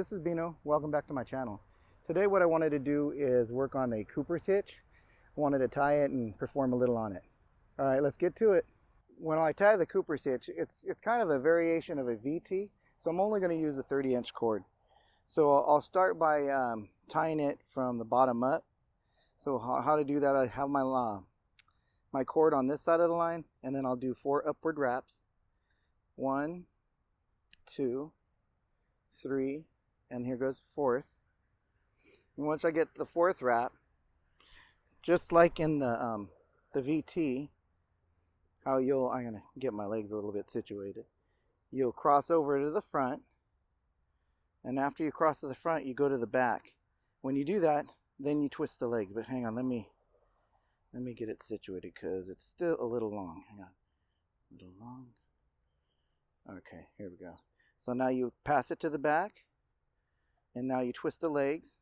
this is Bino. Welcome back to my channel. Today what I wanted to do is work on a Coopers hitch. I wanted to tie it and perform a little on it. All right, let's get to it. When I tie the Coopers hitch, it's kind of a variation of a VT, so I'm only going to use a 30-inch cord. So I'll start by tying it from the bottom up. So how to do that, I have my cord on this side of the line, and then I'll do 4 upward wraps. 1, 2, 3, and here goes the 4th. And once I get the 4th wrap, just like in the VT, I'm gonna get my legs a little bit situated. You'll cross over to the front, and after you cross to the front, you go to the back. When you do that, then you twist the legs. But hang on, let me get it situated because it's still a little long. Hang on, a little long. Okay, here we go. So now you pass it to the back, and now you twist the legs.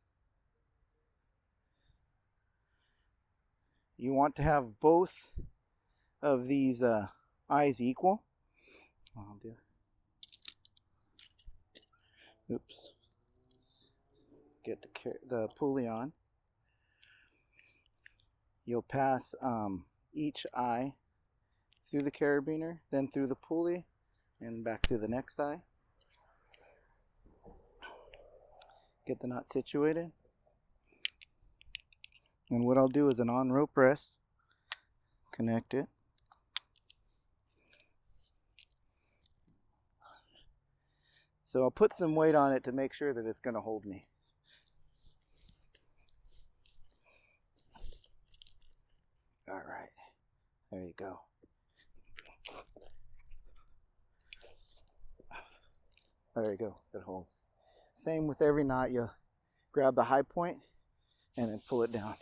You want to have both of these eyes equal. I'll do. Oops. Get the pulley on. You'll pass each eye through the carabiner, then through the pulley, and back to the next eye. Get the knot situated. And what I'll do is an on-rope rest. Connect it. So I'll put some weight on it to make sure that it's going to hold me. All right, there you go. There you go, it holds. Same with every knot, you grab the high point and then pull it down.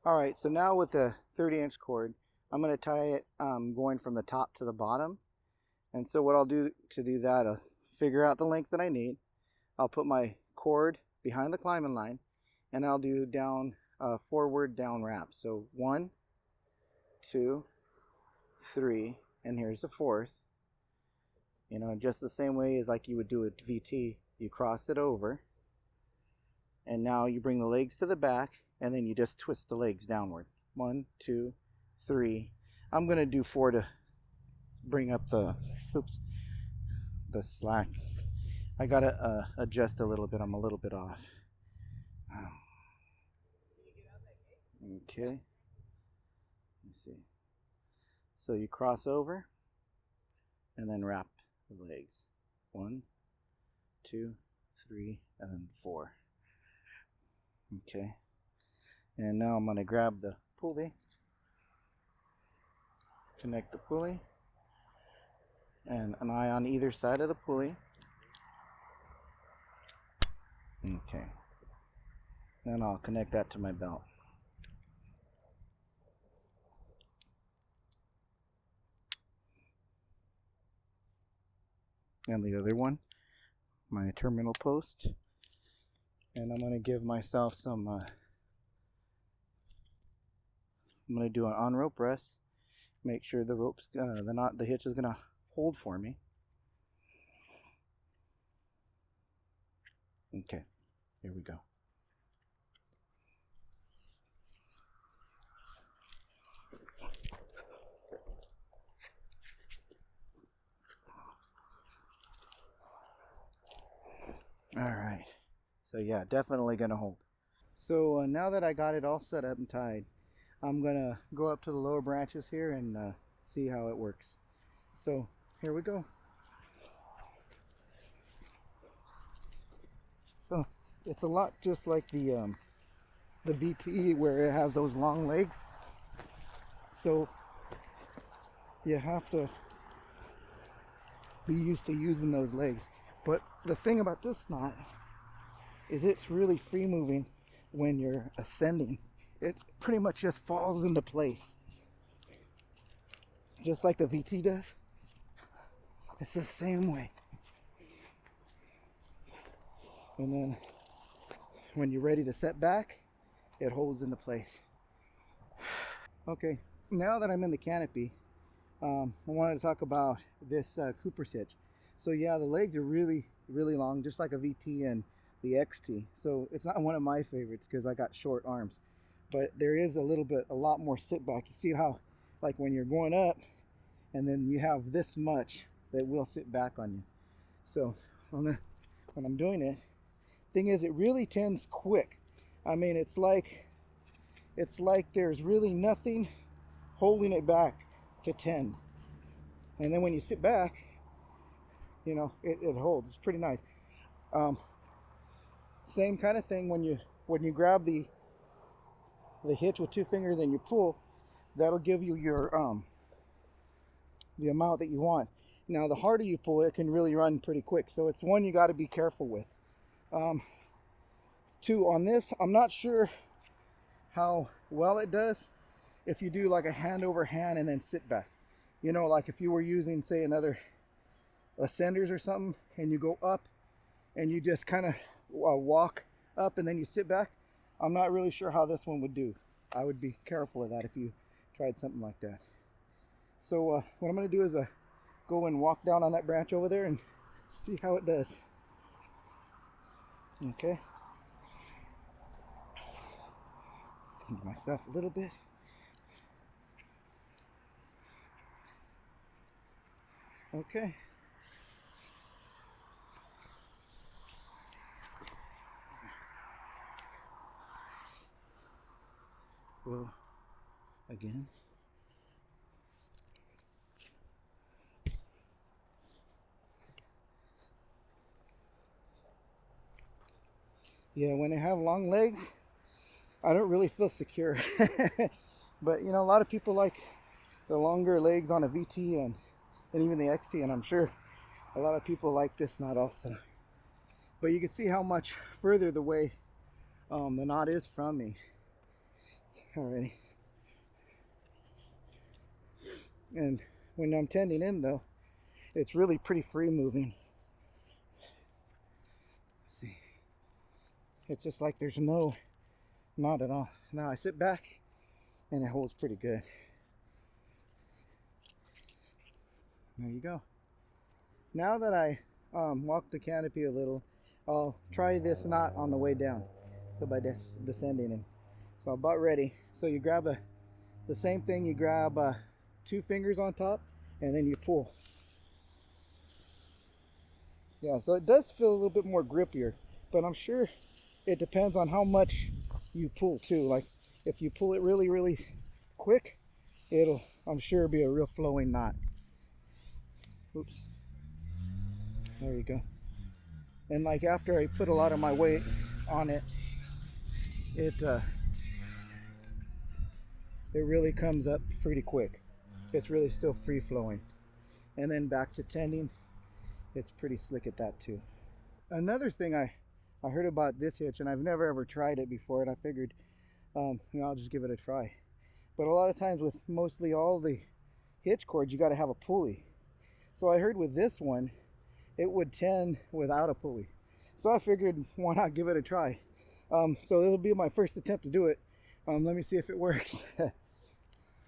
All right, so now with the 30-inch cord, I'm going to tie it going from the top to the bottom. And so what I'll do to do that, I'll figure out the length that I need. I'll put my cord behind the climbing line, and I'll do down forward down wrap. So 1, 2, 3, and here's the 4th. You know, just the same way as like you would do a VT. You cross it over, and now you bring the legs to the back, and then you just twist the legs downward. 1, 2, 3. I'm gonna do 4 to bring up the slack. I gotta adjust a little bit. I'm a little bit off. Okay. Let me see. So you cross over, and then wrap the legs. 1, 2, 3, and then 4. Okay. And now I'm going to grab the pulley, connect the pulley, and an eye on either side of the pulley. Okay. Then I'll connect that to my belt. And the other one, my terminal post. And I'm going to give myself some, I'm going to do an on-rope rest. Make sure the rope's the hitch is going to hold for me. Okay, here we go. All right, so yeah, definitely gonna hold. So now that I got it all set up and tied, I'm gonna go up to the lower branches here and see how it works. So here we go. So it's a lot just like the VT, where it has those long legs. So you have to be used to using those legs. But the thing about this knot is it's really free moving when you're ascending. It pretty much just falls into place. Just like the VT does. It's the same way. And then when you're ready to set back, it holds into place. Okay, now that I'm in the canopy, I wanted to talk about this Coopers Hitch. So yeah, the legs are really long, just like a VT and the XT. So it's not one of my favorites because I got short arms, but there is a lot more sit back. You see how, like when you're going up and then you have this much that will sit back on you. So when I'm doing it, thing is, it really tends quick. I mean, it's like there's really nothing holding it back to tend. And then when you sit back, you know, it holds. It's pretty nice. Same kind of thing when you grab the hitch with 2 fingers and you pull, that'll give you your the amount that you want. Now the harder you pull, it can really run pretty quick, so it's one you got to be careful with. Two, on this, I'm not sure how well it does if you do like a hand over hand and then sit back. You know, like if you were using, say, another ascenders or something, and you go up and you just kind of walk up and then you sit back. I'm not really sure how this one would do. I would be careful of that if you tried something like that. So what I'm going to do is go and walk down on that branch over there and see how it does. Okay. Give myself a little bit. Okay. Well, again. Yeah, when they have long legs, I don't really feel secure. But you know, a lot of people like the longer legs on a VT and even the XT, and I'm sure a lot of people like this knot also. But you can see how much further the way the knot is from me. Alrighty. And when I'm tending in though, it's really pretty free moving. Let's see. It's just like there's no knot at all. Now I sit back and it holds pretty good. There you go. Now that I walked the canopy a little, I'll try this knot on the way down. So by descending in. So I'm about ready. So you grab the same thing, you grab 2 fingers on top and then you pull. Yeah, so it does feel a little bit more grippier, but I'm sure it depends on how much you pull too. Like if you pull it really quick, I'm sure be a real flowing knot. Oops. There you go. And like after I put a lot of my weight on it, it really comes up pretty quick. It's really still free flowing. And then back to tending, it's pretty slick at that too. Another thing I heard about this hitch, and I've never ever tried it before, and I figured you know, I'll just give it a try. But a lot of times with mostly all the hitch cords, you got to have a pulley. So I heard with this one, it would tend without a pulley. So I figured, why not give it a try? So it'll be my first attempt to do it. Let me see if it works.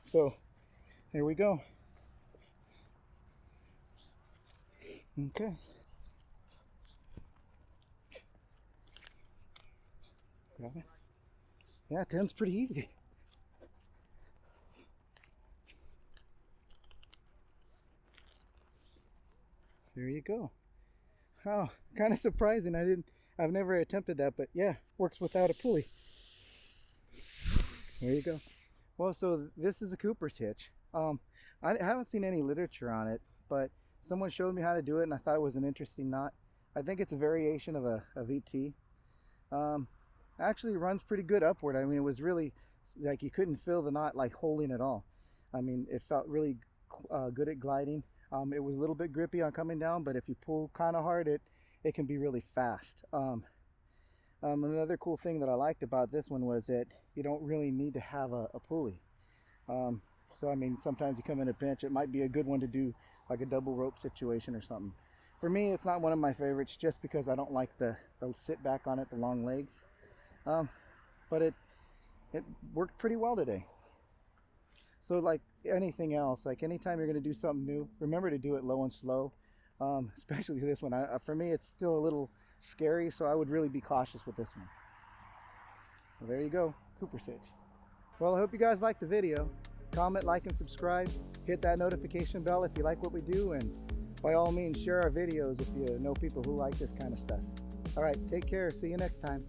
So here we go. Okay. Grab it. Yeah, it tends pretty easy. There you go. Oh, kind of surprising. I've never attempted that, but yeah, works without a pulley. There you go. Well, so this is a Coopers hitch. I haven't seen any literature on it, but someone showed me how to do it and I thought it was an interesting knot. I think it's a variation of a VT. Actually runs pretty good upward. I mean, it was really like you couldn't feel the knot like holding at all. I mean, it felt really good at gliding. It was a little bit grippy on coming down, but if you pull kind of hard, it can be really fast. Another cool thing that I liked about this one was that you don't really need to have a pulley. So I mean, sometimes you come in a pinch, it might be a good one to do like a double rope situation or something. For me, it's not one of my favorites just because I don't like the sit back on it, the long legs. But it worked pretty well today. So like anything else, like anytime you're going to do something new, remember to do it low and slow. Especially this one. For me, it's still a little scary, so I would really be cautious with this one. Well, there you go, Coopers Hitch. Well, I hope you guys liked the video. Comment, like, and subscribe. Hit that notification bell if you like what we do, and by all means, share our videos if you know people who like this kind of stuff. All right, take care. See you next time.